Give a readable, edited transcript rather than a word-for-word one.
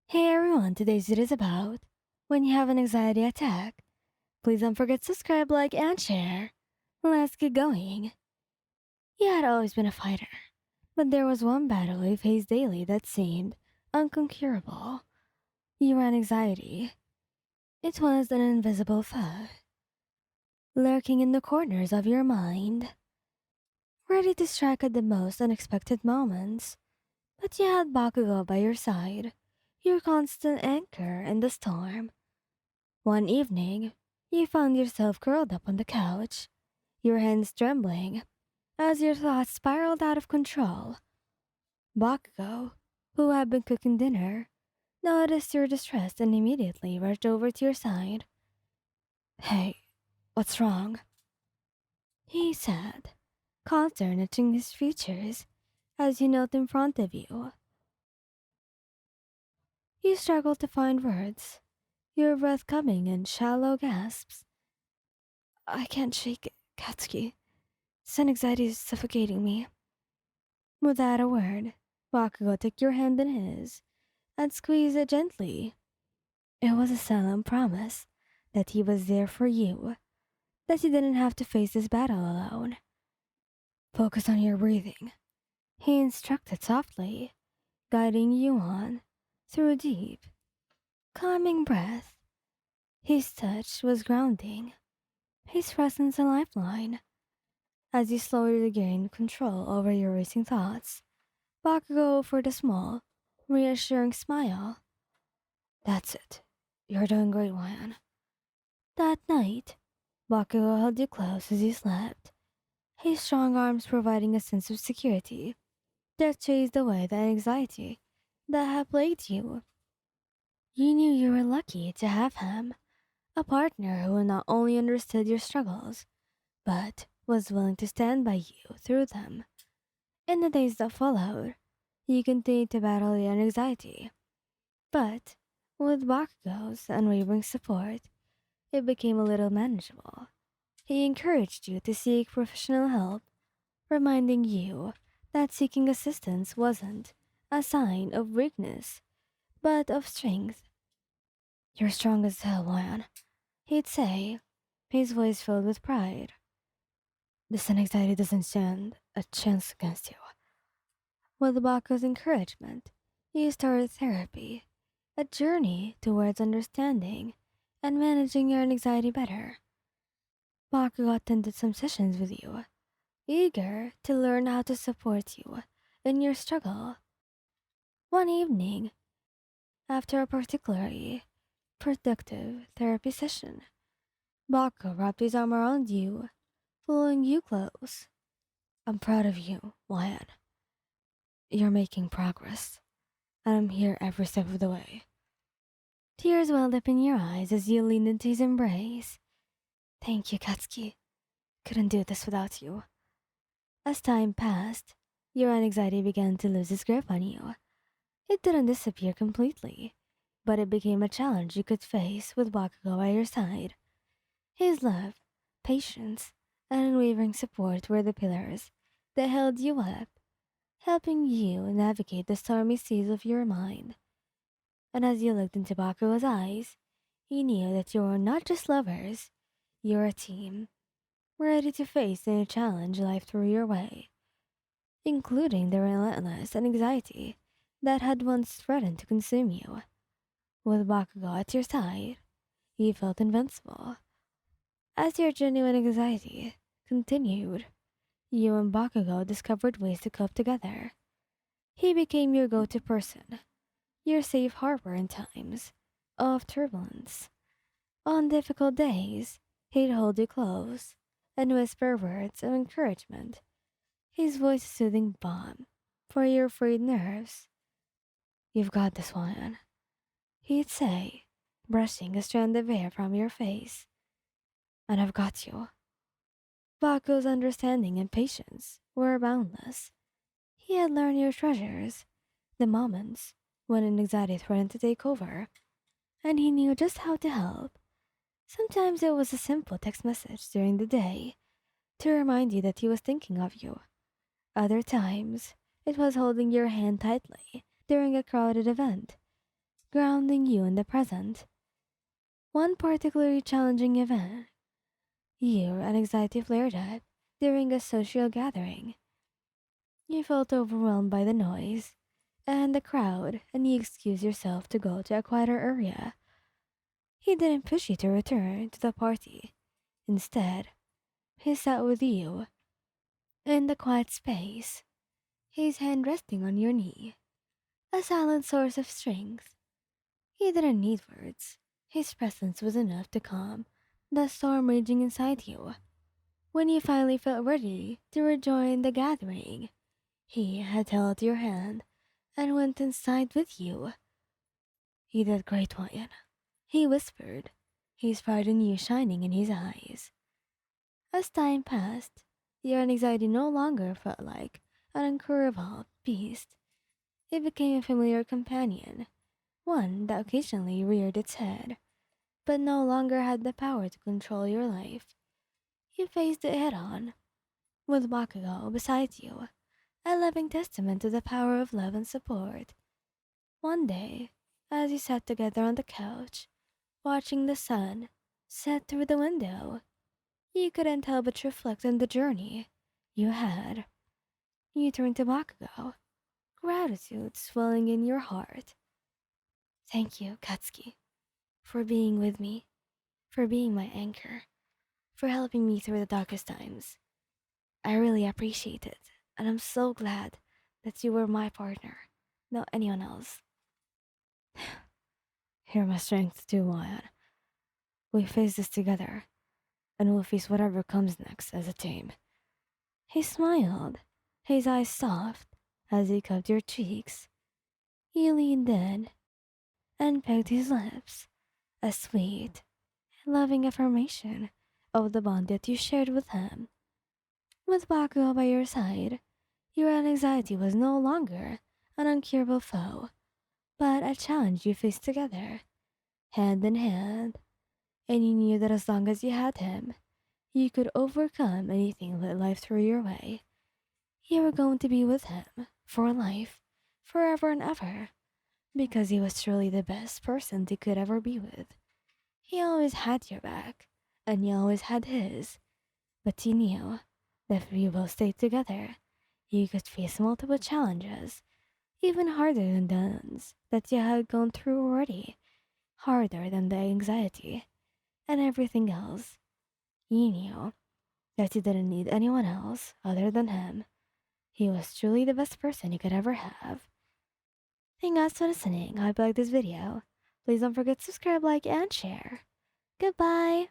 Hey everyone, today's video is about when you have an anxiety attack. Please don't forget to subscribe, like, and share. Let's get going. You had always been a fighter, but there was one battle you faced daily that seemed unconquerable. Your anxiety. It was an invisible foe, lurking in the corners of your mind, ready to strike at the most unexpected moments. But you had Bakugou by your side, your constant anchor in the storm. One evening, you found yourself curled up on the couch, your hands trembling as your thoughts spiraled out of control. Bakugo, who had been cooking dinner, noticed your distress and immediately rushed over to your side. Hey, what's wrong? He said, concerning his features as he knelt in front of you. You struggled to find words, your breath coming in shallow gasps. I can't shake it, Katsuki. Sun anxiety is suffocating me. Without a word, Bakugo took your hand in his and squeezed it gently. It was a solemn promise that he was there for you, that you didn't have to face this battle alone. Focus on your breathing, he instructed softly, guiding you on through a deep, calming breath. His touch was grounding, his presence a lifeline. As you slowly regained control over your racing thoughts, Bakugo offered a small, reassuring smile. That's it. You're doing great, Ryan. That night, Bakugo held you close as you slept, his strong arms providing a sense of security that chased away the anxiety that had plagued you. You knew you were lucky to have him, a partner who not only understood your struggles, but was willing to stand by you through them. In the days that followed, you continued to battle your anxiety, but with Bakugo's unwavering support, it became a little manageable. He encouraged you to seek professional help, reminding you that seeking assistance wasn't a sign of weakness, but of strength. You're strong as hell, Lion, he'd say, his voice filled with pride. This anxiety doesn't stand a chance against you. With Baku's encouragement, you started therapy, a journey towards understanding and managing your anxiety better. Bakugo attended some sessions with you, eager to learn how to support you in your struggle. One evening, after a particularly productive therapy session, Bakugo wrapped his arm around you, pulling you close. I'm proud of you, Lion. You're making progress, and I'm here every step of the way. Tears welled up in your eyes as you leaned into his embrace. Thank you, Katsuki. Couldn't do this without you. As time passed, your anxiety began to lose its grip on you. It didn't disappear completely, but it became a challenge you could face with Bakugo by your side. His love, patience, and unwavering support were the pillars that held you up, helping you navigate the stormy seas of your mind. And as you looked into Bakugo's eyes, you knew that you were not just lovers, you were a team, ready to face any challenge life threw your way, including the relentless anxiety that had once threatened to consume you. With Bakugo at your side, you felt invincible. As your genuine anxiety continued, you and Bakugo discovered ways to cope together. He became your go-to person, your safe harbor in times of turbulence. On difficult days, he'd hold you close and whisper words of encouragement, his voice a soothing balm for your frayed nerves. You've got this one, he'd say, brushing a strand of hair from your face. And I've got you. Baku's understanding and patience were boundless. He had learned your treasures, the moments when anxiety threatened to take over, and he knew just how to help. Sometimes it was a simple text message during the day to remind you that he was thinking of you. Other times, it was holding your hand tightly during a crowded event, grounding you in the present. One particularly challenging event, your anxiety flared up during a social gathering. You felt overwhelmed by the noise and the crowd, and you excused yourself to go to a quieter area. He didn't push you to return to the party. Instead, he sat with you in the quiet space, his hand resting on your knee, a silent source of strength. He didn't need words. His presence was enough to calm the storm raging inside you. When you finally felt ready to rejoin the gathering, he had held your hand and went inside with you. "You did great, Wyan," he whispered, his pride in you shining in his eyes. As time passed, your anxiety no longer felt like an incurable beast. It became a familiar companion, one that occasionally reared its head, but no longer had the power to control your life. You faced it head on, with Bakugou beside you, a living testament to the power of love and support. One day, as you sat together on the couch, watching the sun set through the window, you couldn't help but reflect on the journey you had. You turned to Bakugou, gratitude swelling in your heart. "Thank you, Katsuki, for being with me, for being my anchor, for helping me through the darkest times. I really appreciate it, and I'm so glad that you were my partner, not anyone else." "You're my strength too, Wyatt. We face this together, and we'll face whatever comes next as a team." He smiled, his eyes soft as he cupped your cheeks. He leaned in and pecked his lips, a sweet, loving affirmation of the bond that you shared with him. With Bakugo by your side, your anxiety was no longer an uncurable foe, but a challenge you faced together, hand in hand, and you knew that as long as you had him, you could overcome anything that life threw your way. You were going to be with him for life, forever and ever, because he was truly the best person they could ever be with. He always had your back, and you always had his, but you knew that if you both stayed together, you could face multiple challenges, even harder than the ones that you had gone through already, harder than the anxiety and everything else. You knew that you didn't need anyone else other than him. He was truly the best person you could ever have. Thank you guys for listening. I hope you liked this video. Please don't forget to subscribe, like, and share. Goodbye!